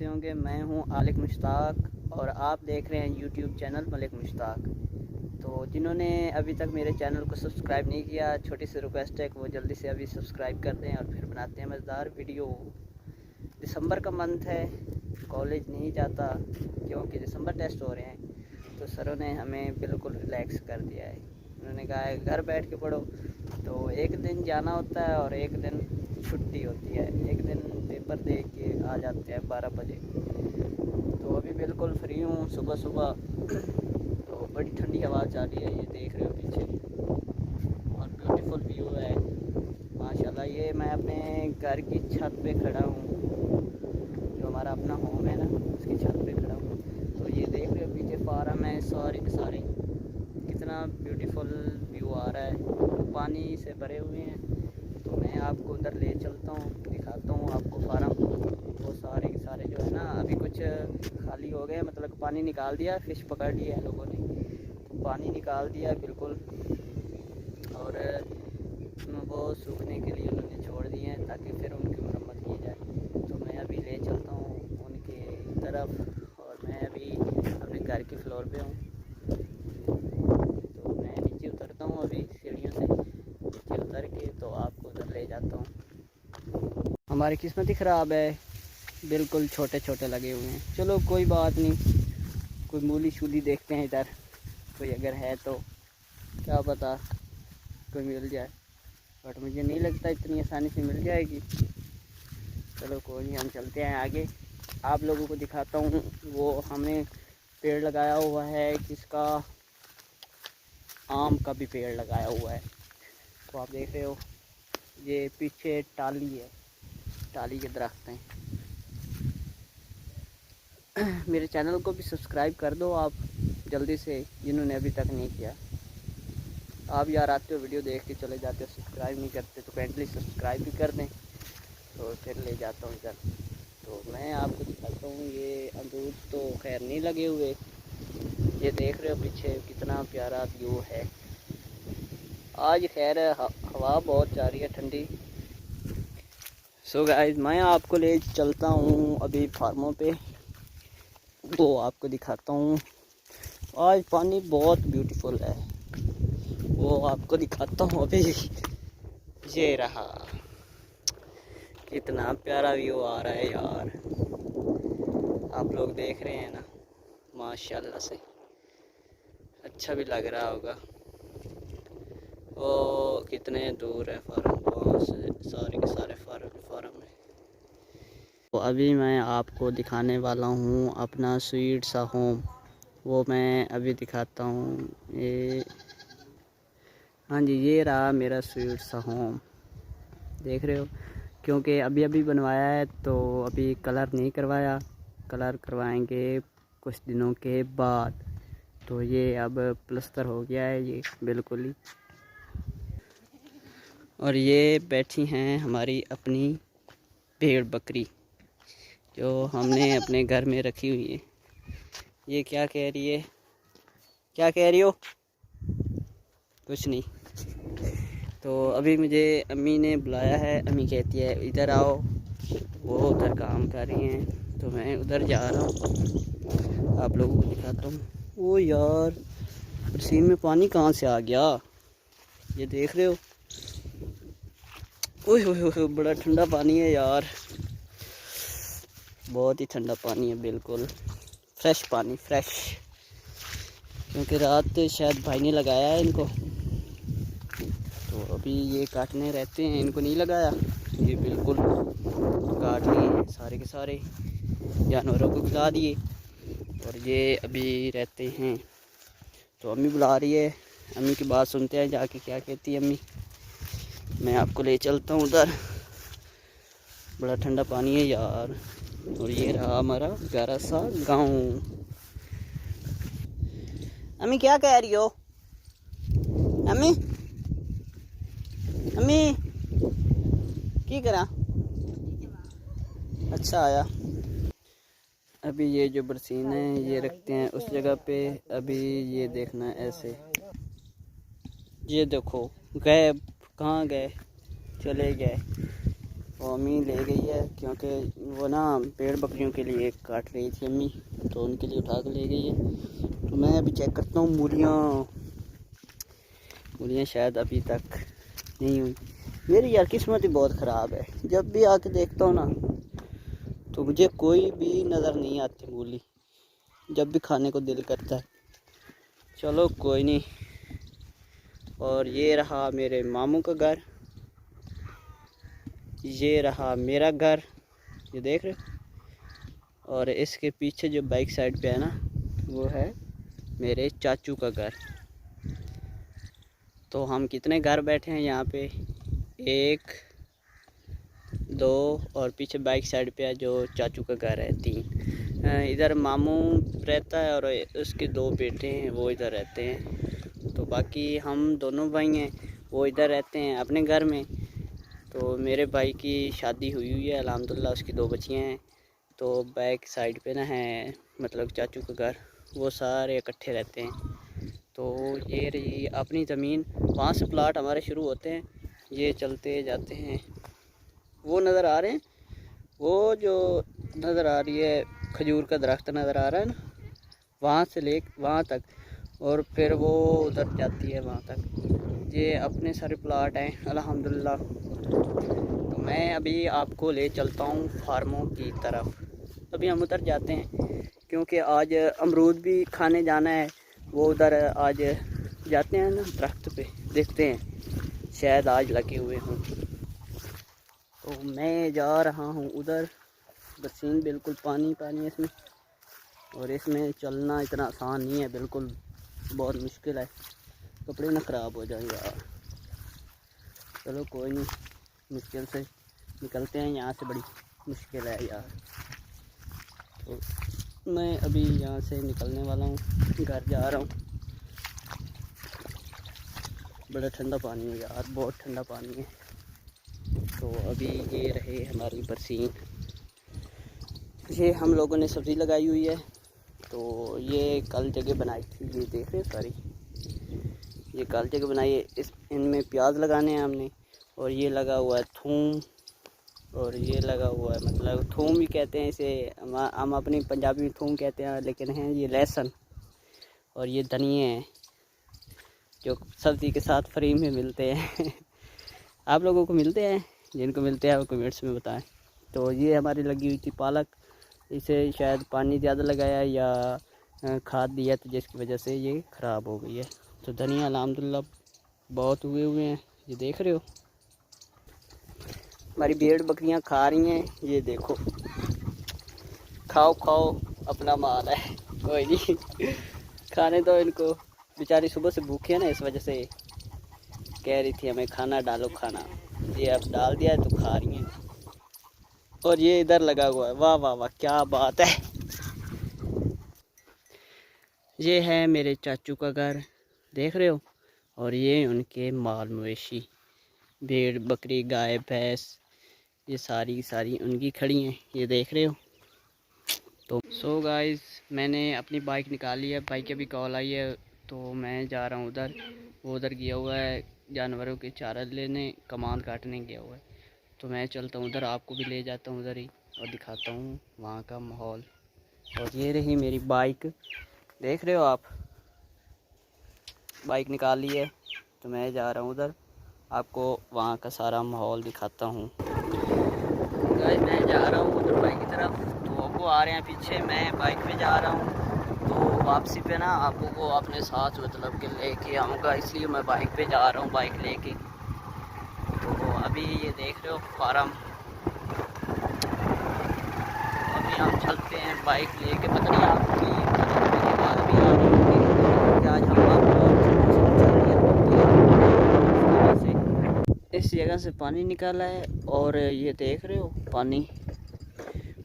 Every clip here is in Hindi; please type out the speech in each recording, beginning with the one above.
होंगे। मैं हूं आलिक मुश्ताक और आप देख रहे हैं यूट्यूब चैनल मलिक मुश्ताक। तो जिन्होंने अभी तक मेरे चैनल को सब्सक्राइब नहीं किया, छोटी सी रिक्वेस्ट है कि वो जल्दी से अभी सब्सक्राइब कर दें और फिर बनाते हैं मज़ेदार वीडियो। दिसंबर का मंथ है, कॉलेज नहीं जाता क्योंकि दिसंबर टेस्ट हो रहे हैं। तो सरों ने हमें बिल्कुल रिलैक्स कर दिया है। उन्होंने कहा है घर बैठ के पढ़ो। तो एक दिन जाना होता है और एक दिन छुट्टी होती है। एक दिन पेपर दे के आ जाते हैं 12 बजे। तो अभी बिल्कुल फ्री हूँ सुबह सुबह। तो बड़ी ठंडी हवा जा रही है, ये देख रहे हो पीछे, और ब्यूटीफुल व्यू है माशाल्लाह। ये मैं अपने घर की छत पे खड़ा हूँ, जो हमारा अपना होम है ना, उसकी छत पे खड़ा हूँ। तो ये देख रहे हो पीछे फार्म है सारे के सारे, कितना ब्यूटीफुल व्यू आ रहा है, पानी से भरे हुए हैं। तो मैं आपको उधर ले चलता हूँ, दिखाता हूँ आपको फार्म। वो सारे के सारे जो है ना, अभी कुछ खाली हो गए, मतलब पानी निकाल दिया, फिश पकड़ लिए हैं लोगों ने, तो पानी निकाल दिया बिल्कुल। और वो सूखने के लिए उन्होंने छोड़ दिए हैं ताकि फिर उनकी मरम्मत की जाए। तो मैं अभी ले चलता हूँ उनके तरफ, और मैं अभी अपने घर के फ्लोर पे हूँ। तो मैं नीचे उतरता हूँ अभी सीढ़ियों से, नीचे उतर के तो आपको उधर ले जाता हूँ। हमारी किस्मत ही ख़राब है, बिल्कुल छोटे छोटे लगे हुए हैं। चलो कोई बात नहीं, कोई मूली शूली देखते हैं इधर, कोई अगर है तो क्या पता कोई मिल जाए, बट मुझे नहीं लगता इतनी आसानी से मिल जाएगी। चलो कोई नहीं, हम चलते हैं आगे। आप लोगों को दिखाता हूँ, वो हमने पेड़ लगाया हुआ है, किसका, आम का भी पेड़ लगाया हुआ है। तो आप देख रहे हो ये पीछे टाली है, टाली के दरख्त हैं। मेरे चैनल को भी सब्सक्राइब कर दो आप जल्दी से, जिन्होंने अभी तक नहीं किया। आप यार आते हो वीडियो देख के चले जाते हो, सब्सक्राइब नहीं करते, तो काइंडली सब्सक्राइब भी कर दें। तो फिर ले जाता हूँ इधर। तो मैं आपको दिखाता हूँ, ये अमरूद तो खैर नहीं लगे हुए। ये देख रहे हो पीछे कितना प्यारा व्यू है। आज खैर हवा बहुत जा रही है ठंडी। सो गाइस, मैं आपको ले चलता हूँ अभी फार्मों पे, वो आपको दिखाता हूँ। आज पानी बहुत ब्यूटीफुल है, वो आपको दिखाता हूँ अभी। ये रहा, कितना प्यारा व्यू आ रहा है यार, आप लोग देख रहे हैं ना, माशाल्लाह से अच्छा भी लग रहा होगा। वो कितने दूर है फार्म, वहाँ से सारे के सारे फार्म है। तो अभी मैं आपको दिखाने वाला हूँ अपना स्वीट सा होम, वो मैं अभी दिखाता हूँ। ये हाँ जी, ये रहा मेरा स्वीट सा होम, देख रहे हो। क्योंकि अभी अभी बनवाया है तो अभी कलर नहीं करवाया, कलर करवाएंगे कुछ दिनों के बाद। तो ये अब प्लस्तर हो गया है ये बिल्कुल ही। और ये बैठी हैं हमारी अपनी भेड़ बकरी, जो हमने अपने घर में रखी हुई है। ये क्या कह रही है, क्या कह रही हो? कुछ नहीं। तो अभी मुझे अम्मी ने बुलाया है, अम्मी कहती है इधर आओ, वो उधर काम कर रही हैं, तो मैं उधर जा रहा हूँ, आप लोगों को दिखाता हूँ। ओ यार, बरसीन में पानी कहाँ से आ गया, ये देख रहे हो। ओह हो, बड़ा ठंडा पानी है यार, बहुत ही ठंडा पानी है, बिल्कुल फ्रेश पानी, फ्रेश। क्योंकि रात शायद भाई ने लगाया है इनको, तो अभी ये काटने रहते हैं, इनको नहीं लगाया, ये बिल्कुल काट लिए सारे के सारे, जानवरों को खिला दिए, और ये अभी रहते हैं। तो अम्मी बुला रही है, अम्मी की बात सुनते हैं जाके क्या कहती है अम्मी। मैं आपको ले चलता हूँ उधर, बड़ा ठंडा पानी है यार। और ये रहा हमारा प्यारा सा गाँव। अम्मी क्या कह रही हो? अम्मी, अम्मी की करा? अच्छा आया। अभी ये जो बरसीन है ये रखते हैं उस जगह पे। अभी ये देखना ऐसे, ये देखो गए, कहाँ गए, चले गए। वो अम्मी ले गई है, क्योंकि वो ना पेड़ बकरियों के लिए काट रही थी अम्मी, तो उनके लिए उठा कर ले गई है। तो मैं अभी चेक करता हूँ, मूलियाँ शायद अभी तक नहीं हुई। मेरी यार किस्मत ही बहुत ख़राब है, जब भी आके देखता हूँ ना तो मुझे कोई भी नज़र नहीं आती मूली, जब भी खाने को दिल करता है। चलो कोई नहीं। और ये रहा मेरे मामू का घर, ये रहा मेरा घर, ये देख रहे हो। और इसके पीछे जो बाइक साइड पे है ना, वो है मेरे चाचू का घर। तो हम कितने घर बैठे हैं यहाँ पे, 1 2 और पीछे बाइक साइड पे है जो चाचू का घर है 3। इधर मामू रहता है और उसके 2 बेटे हैं, वो इधर रहते हैं। तो बाकी हम दोनों भाई हैं, वो इधर रहते हैं अपने घर में। तो मेरे भाई की शादी हुई है अल्हम्दुलिल्लाह, उसकी 2 बच्चियाँ हैं। तो बैक साइड पे ना है मतलब चाचू का घर, वो सारे इकट्ठे रहते हैं। तो ये रही अपनी ज़मीन, वहाँ से प्लाट हमारे शुरू होते हैं, ये चलते जाते हैं। वो नज़र आ रहे हैं, वो जो नज़र आ रही है खजूर का दरख्त नज़र आ रहा है ना, वहाँ से ले वहाँ तक, और फिर वो उधर जाती है वहाँ तक। ये अपने सारे प्लाट हैं अल्हम्दुलिल्लाह। तो मैं अभी आपको ले चलता हूँ फार्मों की तरफ। अभी हम उधर जाते हैं क्योंकि आज अमरूद भी खाने जाना है। वो उधर आज जाते हैं ना दरख्त पे, देखते हैं शायद आज लगे हुए हों। तो मैं जा रहा हूँ उधर। बरसीन बिल्कुल पानी पानी है इसमें, और इसमें चलना इतना आसान नहीं है, बिल्कुल बहुत मुश्किल है, कपड़े ना ख़राब हो जाए यार। चलो कोई नहीं, मुश्किल से निकलते हैं यहाँ से, बड़ी मुश्किल है यार। तो मैं अभी यहाँ से निकलने वाला हूँ, घर जा रहा हूँ। बड़ा ठंडा पानी है यार, बहुत ठंडा पानी है। तो अभी ये रहे हमारी बरसीन, ये हम लोगों ने सब्ज़ी लगाई हुई है। तो ये कल जगह बनाई थी, ये देख रहे हैं सारी, ये कल जगह बनाई है। इनमें प्याज लगाने हैं हमने, और ये लगा हुआ है थूम, और ये लगा हुआ है मतलब थूम भी कहते हैं इसे, हम अपनी पंजाबी में थूम कहते हैं, लेकिन हैं ये लहसुन। और ये धनिए हैं जो सब्ज़ी के साथ फ्री में मिलते हैं आप लोगों को मिलते हैं, जिनको मिलते हैं वो कमेंट्स में बताएं। तो ये हमारी लगी हुई थी पालक, इसे शायद पानी ज़्यादा लगाया या खाद दिया तो जिसकी वजह से ये ख़राब हो गई है। तो धनिया अल्हम्दुलिल्लाह बहुत उगे हुए हैं, ये देख रहे हो। हमारी भेड़ बकरियां खा रही हैं, ये देखो, खाओ खाओ अपना माल है, कोई नहीं खाने दो इनको, बेचारी सुबह से भूखी है ना, इस वजह से कह रही थी हमें खाना डालो खाना। ये अब डाल दिया है तो खा रही हैं। और ये इधर लगा हुआ है, वाह वाह वाह क्या बात है। ये है मेरे चाचू का घर, देख रहे हो। और ये उनके माल मवेशी, भेड़ बकरी गाय भैंस, ये सारी की सारी उनकी खड़ी हैं, ये देख रहे हो। तो सो गाइस, मैंने अपनी बाइक निकाली है, बाइक की अभी कॉल आई है, तो मैं जा रहा हूँ उधर। वो उधर गया हुआ है जानवरों के चारा लेने, कमांद काटने गया हुआ है। तो मैं चलता हूँ उधर, आपको भी ले जाता हूँ उधर ही और दिखाता हूँ वहाँ का माहौल। और ये रही मेरी बाइक, देख रहे हो आप, बाइक निकाल ली है। तो मैं जा रहा हूँ उधर, आपको वहाँ का सारा माहौल दिखाता हूँ। गाइस मैं जा रहा हूँ उधर बाइक की तरफ, तो वो आ रहे हैं पीछे, मैं बाइक पे जा रहा हूँ। तो वापसी पे ना आपको को अपने साथ मतलब के लेके आऊँगा, इसलिए मैं बाइक पे जा रहा हूँ, बाइक लेके। तो अभी ये देख रहे हो फार्म, अभी हम चलते हैं बाइक लेके। पता नहीं आपकी मेरी आवाज़ भी आ रही होगी कि आज हम आपको इस जगह से पानी निकाला है, और ये देख रहे हो पानी,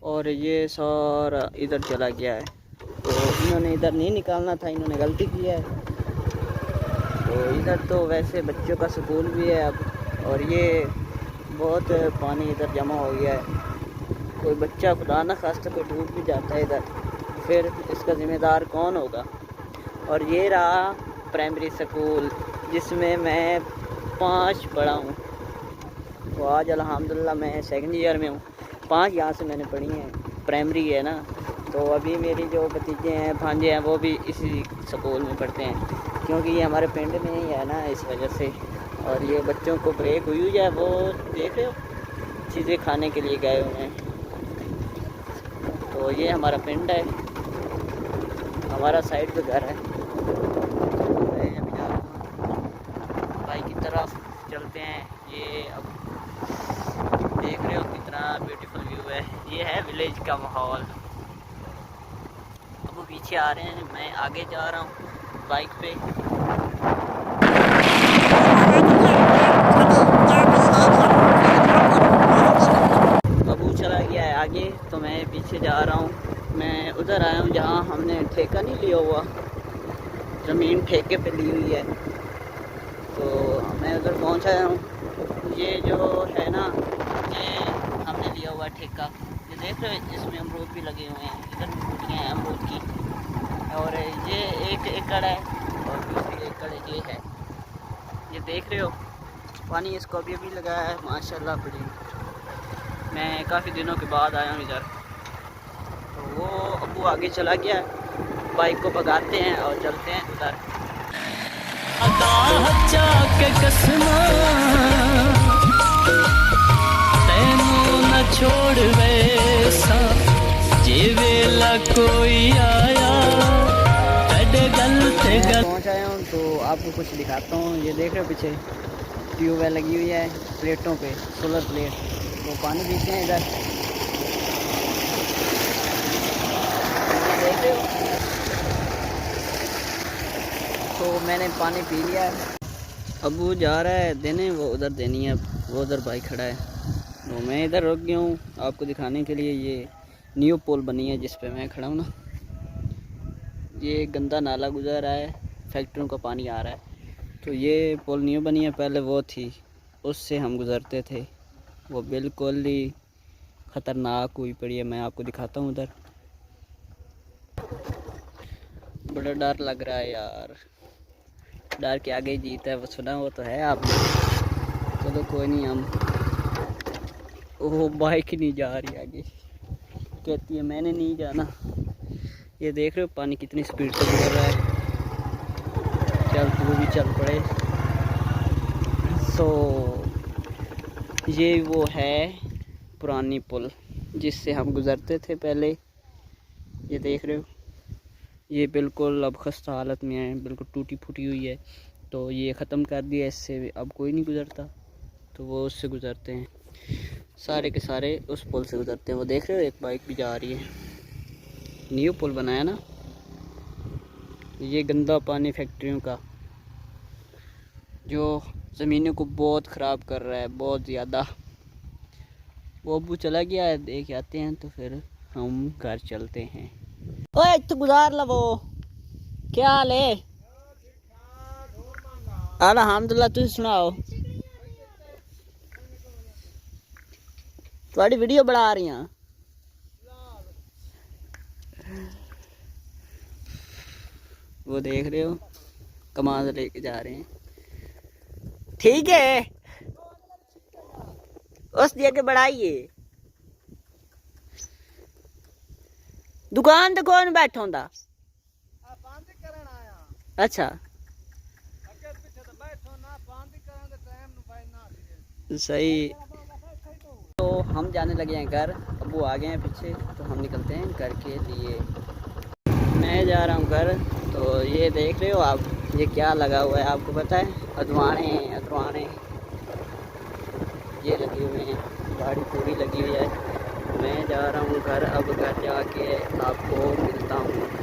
और ये सारा इधर चला गया है। तो इन्होंने इधर नहीं निकालना था, इन्होंने गलती की है। तो इधर तो वैसे बच्चों का स्कूल भी है अब, और ये बहुत पानी इधर जमा हो गया है। कोई बच्चा खुदा ना खास्ता कोई डूब भी जाता है इधर, फिर इसका ज़िम्मेदार कौन होगा। और ये रहा प्राइमरी स्कूल जिसमें मैं 5 पढ़ा हूँ, तो आज अल्हम्दुलिल्लाह मैं सेकंड ईयर में हूँ। 5 यहाँ से मैंने पढ़ी हैं, प्राइमरी है ना। तो अभी मेरी जो भतीजे हैं भांजे हैं वो भी इसी स्कूल में पढ़ते हैं, क्योंकि ये हमारे पिंड में ही है ना, इस वजह से। और ये बच्चों को ब्रेक हुई है, वो देख रहे हो चीज़ें खाने के लिए गए हुए हैं। तो ये हमारा पिंड है, हमारा साइड पे घर है। भाई की तरफ चलते हैं। ये अब देख रहे हो कितना ब्यूटीफुल व्यू है। ये है विलेज का माहौल। अब वो पीछे आ रहे हैं, मैं आगे जा रहा हूँ बाइक पे। अब वो चला गया है आगे, तो मैं पीछे जा रहा हूँ। मैं उधर आया हूँ जहाँ हमने ठेका नहीं लिया हुआ, ज़मीन ठेके पे ली हुई है। तो मैं उधर पहुँच आया हूँ। ये जो है ना, ये हमने लिया हुआ ठेका। ये देख रहे हो, इसमें अमरूद भी लगे हुए हैं, इधर फूटियाँ हैं अमरूद की। और ये 1 एकड़ है और दूसरी एकड़ ये है। ये देख रहे हो, पानी इसको अभी अभी लगाया है माशाल्लाह बड़ी। मैं काफ़ी दिनों के बाद आया हूँ इधर। तो वो अबू आगे चला गया, बाइक को भगाते हैं और चलते हैं उधर। छोड़ वैसा जीवेला कोई आया पहुँच आया हूँ, तो आपको कुछ दिखाता हूँ। ये देख रहे हो पीछे ट्यूबवेल लगी हुई है प्लेटों पे, सोलर प्लेट। तो पानी पीते हैं इधर, देख रहे हो। तो मैंने पानी पी लिया है। अब वो जा रहा है देने, वो उधर देनी है, वो उधर बाइक खड़ा है। तो मैं इधर रुक गया हूँ आपको दिखाने के लिए। ये न्यू पुल बनी है जिस पे मैं खड़ा हूँ ना। ये गंदा नाला गुजर रहा है, फैक्ट्रियों का पानी आ रहा है। तो ये पुल न्यू बनी है, पहले वो थी, उससे हम गुज़रते थे। वो बिल्कुल ही ख़तरनाक हुई पड़ी है। मैं आपको दिखाता हूँ उधर। बड़ा डर लग रहा है यार, डर के आगे ही जीता है, वो सुना वो तो है आपने। चलो कोई नहीं, हम वो बाइक नहीं जा रही आगे, कहती है मैंने नहीं जाना। ये देख रहे हो पानी कितनी स्पीड से गुजर रहा है। चल तू भी चल पड़े। तो ये वो है पुरानी पुल जिससे हम गुज़रते थे पहले। ये देख रहे हो, ये बिल्कुल अब खस्ता हालत में है, बिल्कुल टूटी फूटी हुई है। तो ये ख़त्म कर दिया, इससे अब कोई नहीं गुज़रता। तो वो उससे गुज़रते हैं, सारे के सारे उस पुल से गुज़रते हैं। वो देख रहे हो एक बाइक भी जा रही है। न्यू पुल बनाया ना। ये गंदा पानी फैक्ट्रियों का जो ज़मीनों को बहुत ख़राब कर रहा है, बहुत ज़्यादा। वो अबू चला गया है, देख आते हैं तो फिर हम घर चलते हैं। ओए तो गुजार ला, वो क्या हाल है? अल्हम्दुलिल्लाह, तुम सुनाओ। थोड़ी वीडियो बना रही हैं। वो देख रहे हो, कमाल लेके जा रहे हैं। ठीक है, उस दिया के बढ़ाइए। दुकान तो कौन बैठा होंदा? अच्छा सही। तो हम जाने लगे हैं घर, अब वो आ गए हैं पीछे, तो हम निकलते हैं घर के लिए। मैं जा रहा हूँ घर। तो ये देख रहे हो आप, ये क्या लगा हुआ है आपको पता है? अदवाने, अदवाने ये लगे हुए हैं, गाड़ी पूरी लगी हुई है। मैं जा रहा हूँ घर, अब घर जाके आपको मिलता हूँ।